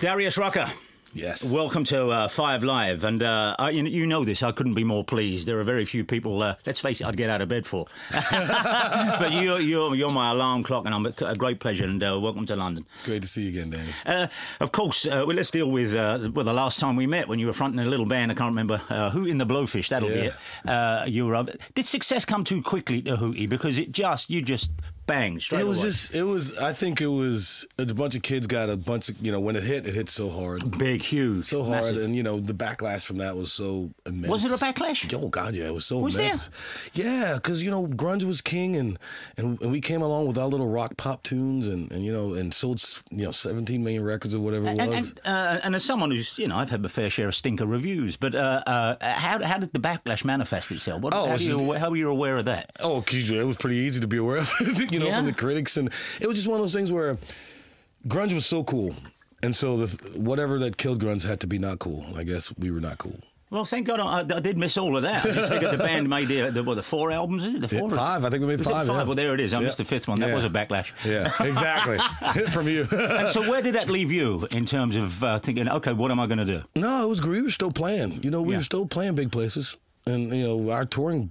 Darius Rucker. Yes. Welcome to Five Live. And you know this, I couldn't be more pleased. There are very few people, let's face it, I'd get out of bed for. But you're my alarm clock, and I'm a great pleasure, and welcome to London. Great to see you again, Danny. Of course, let's deal with the last time we met when you were fronting a little band. I can't remember who in the Blowfish, that'll be it. You were Did success come too quickly to Hootie? Because you just banged straight away. I think it was a bunch of kids got a bunch of, when it hit so hard. Big, huge. So hard, massive. and, the backlash from that was so immense. Was it a backlash? Oh, God, yeah, it was so was immense. There? Yeah, because, grunge was king, and we came along with our little rock pop tunes, and sold, 17 million records or whatever it was. And as someone who's, I've had a fair share of stinker reviews, but how did the backlash manifest itself? How were you aware of that? Oh, because it was pretty easy to be aware of it, from the critics, and it was just one of those things where grunge was so cool, and so whatever that killed grunge had to be not cool. I guess we were not cool. Well, thank God I did miss all of that. I just figured the band made the 4 albums, is it? The 4? Five. I think we made 5. Five? Yeah. Well, there it is. I missed the 5th one. That was a backlash. Yeah, exactly. From you. And so where did that leave you in terms of thinking, okay, what am I going to do? No, we were still playing. We were still playing big places. And, our touring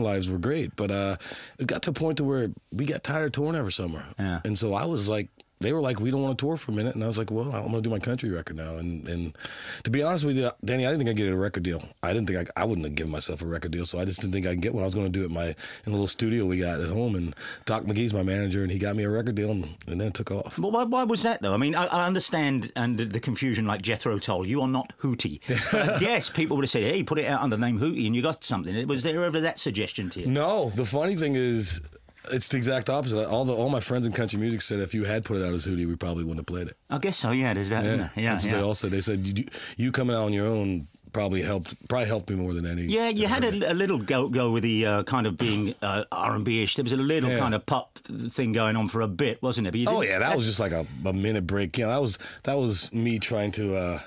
lives were great. But it got to a point to where we got tired of touring every summer. Yeah. And so I was like, they were like, we don't want to tour for a minute. And I was like, well, I'm going to do my country record now. And to be honest with you, Danny, I didn't think I'd get a record deal. I didn't think I wouldn't have given myself a record deal. So I just didn't think I'd get one. I was going to do it in the little studio we got at home. And Doc McGee's my manager, and he got me a record deal, and then it took off. Well, why was that, though? I mean, I understand and the confusion, like Jethro Tull. You are not Hootie. But I guess people would have said, hey, put it out under the name Hootie and you got something. Was there ever that suggestion to you? No. The funny thing is, it's the exact opposite. All my friends in country music said if you had put it out as Hootie, we probably wouldn't have played it. I guess so, yeah. There's that, isn't there? Yeah. They all said, you coming out on your own probably helped me more than any. Yeah, you had a little go with the kind of being R&B-ish. There was a little kind of pop thing going on for a bit, wasn't it? But that was just like a minute break. Yeah, that was me trying to...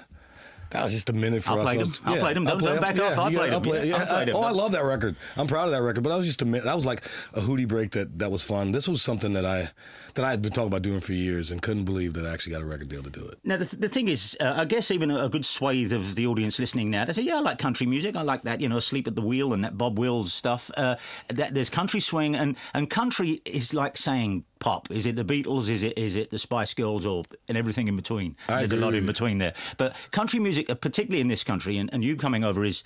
That was just a minute for us. I played them. Don't back off. I played them. I love that record. I'm proud of that record. But that was just a minute. That was like a Hootie break that was fun. This was something that I had been talking about doing for years and couldn't believe that I actually got a record deal to do it. Now, the thing is, I guess even a good swathe of the audience listening now, they say, yeah, I like country music. I like that, Asleep at the Wheel and that Bob Wills stuff. There's country swing, and country is like saying pop. Is it the Beatles? Is it the Spice Girls, and everything in between? There's a lot in between there. But country music, particularly in this country, and you coming over it's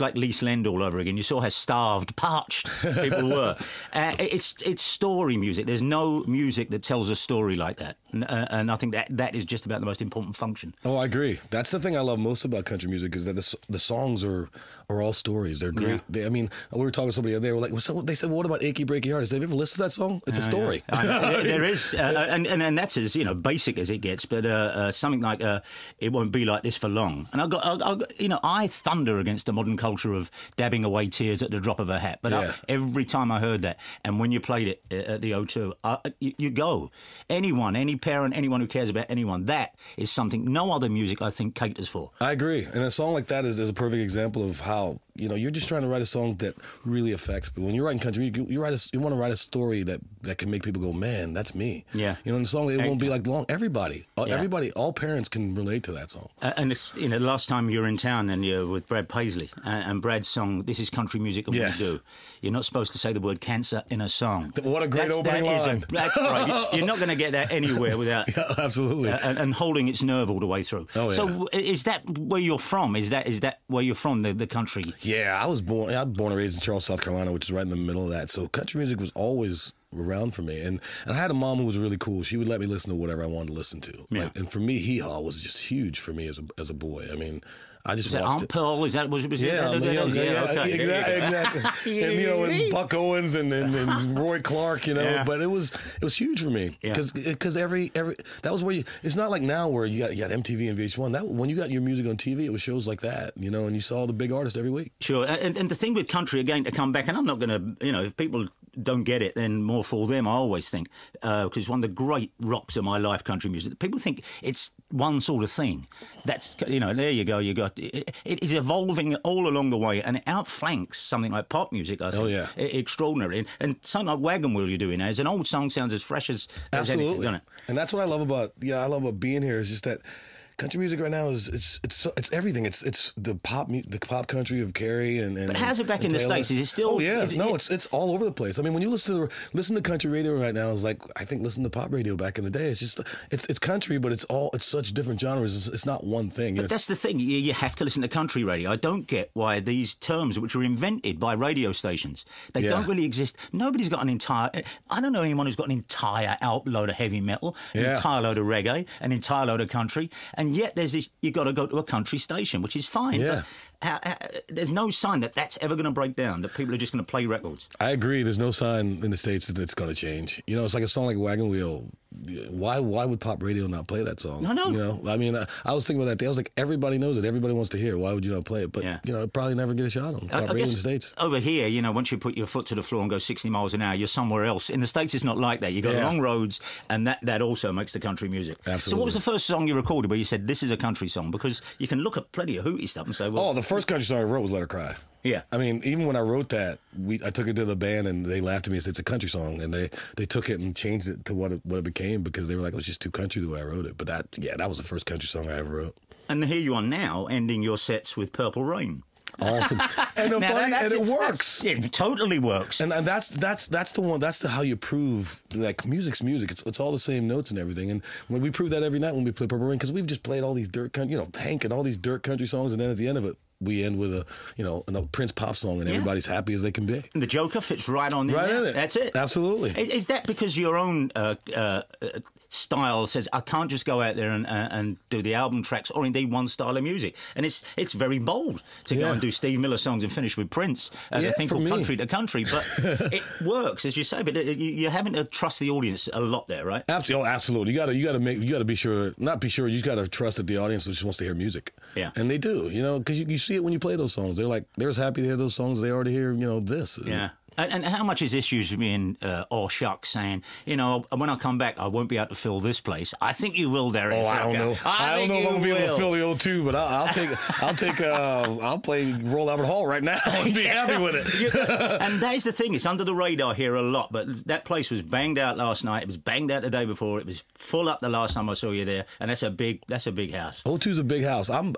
like Lise Lend all over again. You saw how starved, parched people were. It's story music. There's no music that tells a story like that. And I think that is just about the most important function. Oh, I agree. That's the thing I love most about country music is that the songs are all stories. They're great. Yeah. We were talking to somebody the other day. They said, well, what about Achy Breaky Heart? I said, have you ever listened to that song? It's a story. There is, and that's as basic as it gets. But something like "It Won't Be Like This for Long," and I thunder against the modern culture of dabbing away tears at the drop of a hat. But every time I heard that, and when you played it at the O2, you go. Any parent, anyone who cares about anyone, that is something no other music I think caters for. I agree, and a song like that is a perfect example of how. You're just trying to write a song that really affects people. When you're writing country, you want to write a story that can make people go, man, that's me. Yeah. In the song, it won't be like long. Everybody, all parents can relate to that song. And it's, the last time you were in town and you're with Brad Paisley, and Brad's song, This Is Country Music and We Do. You're not supposed to say the word cancer in a song. What a great opening line. That's right. You're not going to get that anywhere without... Yeah, absolutely. And holding its nerve all the way through. Oh, yeah. So is that where you're from? Is that where you're from, the country? Yeah, I was born and raised in Charles, South Carolina, which is right in the middle of that. So country music was always around for me. And I had a mom who was really cool. She would let me listen to whatever I wanted to listen to. Yeah. And for me, hee-haw was just huge for me as a boy. I mean... I just watched Aunt it. Pearl, was that? Exactly. And Buck Owens and Roy Clark, But it was huge for me because every that was where it's not like now where you got MTV and VH1. That when you got your music on TV, it was shows like that, and you saw the big artists every week. Sure, and the thing with country again to come back, and I'm not going to, if people don't get it, then more for them. I always think because it's one of the great rocks of my life, country music. People think it's one sort of thing. That's there you go. You got it is evolving all along the way, and it outflanks something like pop music, I think, extraordinarily. And something like Wagon Wheel you're doing now is an old song, sounds as fresh as anything, doesn't it? And that's what I love about being here is just that country music right now is it's everything. It's the pop country of Carrie and. But how's it back in the States? Is it still? Oh yeah, it's all over the place. I mean, when you listen to country radio right now, it's like I think listen to pop radio back in the day. It's just it's country, but it's such different genres. It's not one thing. But that's the thing. You have to listen to country radio. I don't get why these terms, which were invented by radio stations, they don't really exist. Nobody's got an entire. I don't know anyone who's got an entire load of heavy metal, an entire load of reggae, an entire load of country, and yet there's this. You got to go to a country station, which is fine. Yeah. But there's no sign that that's ever going to break down. That people are just going to play records. I agree. There's no sign in the States that it's going to change. You know, it's like a song like Wagon Wheel. Why would pop radio not play that song? No. You know, I mean, I was thinking about that day. I was like, everybody knows it. Everybody wants to hear it. Why would you not play it? But, you know, it probably never get a shot on pop radio in the States. Over here, you know, once you put your foot to the floor and go 60 miles an hour, you're somewhere else. In the States, it's not like that. You go long roads, and that also makes the country music. Absolutely. So what was the first song you recorded where you said, this is a country song? Because you can look at plenty of hooty stuff and say, well... Oh, the first country song I wrote was Let Her Cry. Yeah. I mean, even when I wrote that, I took it to the band and they laughed at me and said it's a country song, and they took it and changed it to what it became because they were like, it was just too country the way I wrote it. But that was the first country song I ever wrote. And here you are now, ending your sets with Purple Rain. Awesome. And it works. It totally works. And that's the one. That's how you prove like music's music. It's all the same notes and everything. And when we prove that every night when we play Purple Rain, because we've just played all these dirt country, you know, Hank and all these dirt country songs, and then at the end of it, we end with a Prince pop song, and everybody's happy as they can be. And the Joker fits right on in right there. In it. That's it. Absolutely. Is that because your own style says I can't just go out there and do the album tracks or indeed one style of music? And it's very bold to go and do Steve Miller songs and finish with Prince as a thing called Country to Country. But it works, as you say. But you're having to trust the audience a lot there, right? Absolutely. You got to be sure. Not be sure. You got to trust that the audience just wants to hear music. Yeah. And they do. You know, because you see it when you play those songs. They're as happy to hear those songs. They already hear this. Yeah. And how much is this usually being all shucks saying, you know, when I come back, I won't be able to fill this place. I think you will, Darius. Oh, I don't know. I don't know if I'm gonna be able to fill the O2, but I'll play Royal Albert Hall right now and be happy with it. And that is the thing. It's under the radar here a lot, but that place was banged out last night. It was banged out the day before. It was full up the last time I saw you there, and that's a big house. O2's a big house. I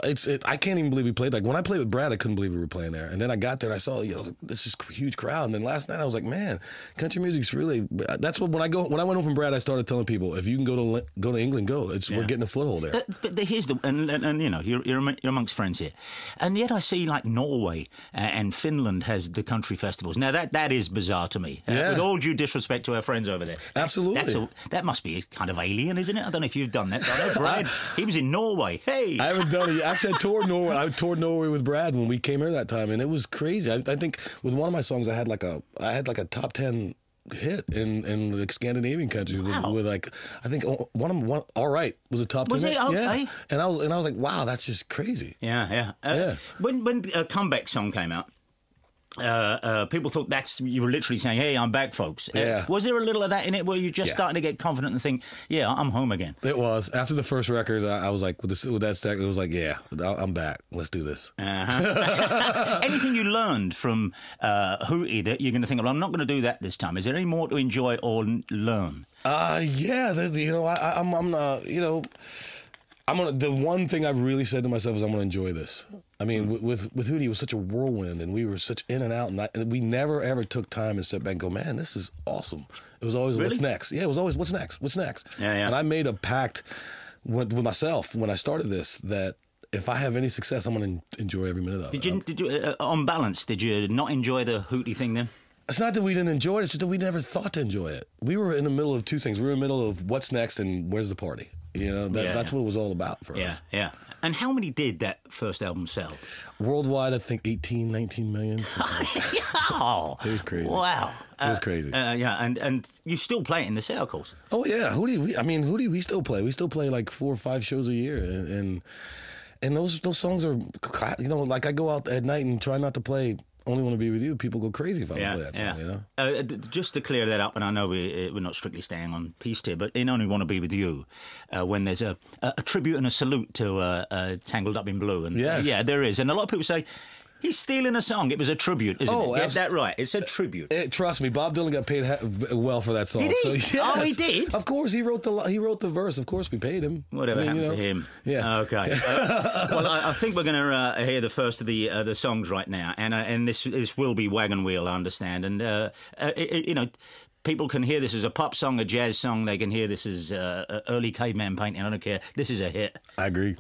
can't even believe we played. Like when I played with Brad, I couldn't believe we were playing there. And then I got there and I saw this is a huge crowd. And then last night I was like, man, country music's really. That's what when I went home from Brad, I started telling people, if you can go to England, go. We're getting a foothold there. But here's and you know you're amongst friends here, and yet I see like Norway and Finland has the country festivals. Now that is bizarre to me. With all due disrespect to our friends over there. Absolutely. That must be kind of alien, isn't it? I don't know if you've done that. But I know Brad, he was in Norway. Hey, I haven't done it. Actually, I toured Norway. I toured Norway with Brad when we came here that time, and it was crazy. I think with one of my songs, I had like a top 10 hit in the Scandinavian countries with like I think one All Right was a top 10 hit. Okay. Yeah. And I was like, wow, that's just crazy. Yeah. When a comeback song came out, people thought you were literally saying, hey, I'm back, folks. Was there a little of that in it where you just starting to get confident and think, yeah, I'm home again? It was. After the first record, I was like, with that second, it was like, yeah, I'm back. Let's do this. Anything you learned from Hootie that you're going to think, well, I'm not going to do that this time? Is there any more to enjoy or learn? The one thing I've really said to myself is I'm going to enjoy this. I mean, with Hootie, it was such a whirlwind, and we were such in and out, and we never ever took time and sat back and go, man, this is awesome. It was always what's next. Yeah, it was always what's next. What's next? Yeah. And I made a pact with myself when I started this that if I have any success, I'm going to enjoy every minute of it. Did you, on balance, did you not enjoy the Hootie thing then? It's not that we didn't enjoy it. It's just that we never thought to enjoy it. We were in the middle of two things. We were in the middle of what's next and where's the party. You know, that's what it was all about for us. Yeah. And how many did that first album sell? Worldwide, I think 18, 19 million. Oh, it was crazy. Wow. It was crazy. And you still play it in the sale course. Oh, yeah. Hootie, we still play. We still play like 4 or 5 shows a year. And those songs are, you know, like I go out at night and try not to play Only Want to Be With You. People go crazy if I don't play that song, you know? Just to clear that up, and I know we're not strictly staying on piece here, but in Only Want to Be With You, when there's a tribute and a salute to Tangled Up in Blue. And yes. Yeah, there is. And a lot of people say, He's stealing a song. It was a tribute, isn't it? Get that right. It's a tribute. Trust me, Bob Dylan got paid well for that song. Did he? So, yes. Oh, he did? Of course, he wrote the verse. Of course, we paid him. Whatever happened to him? Yeah. Okay. Well, I think we're going to hear the first of the songs right now, and this will be Wagon Wheel, I understand. And you know, people can hear this as a pop song, a jazz song. They can hear this as early caveman painting. I don't care. This is a hit. I agree.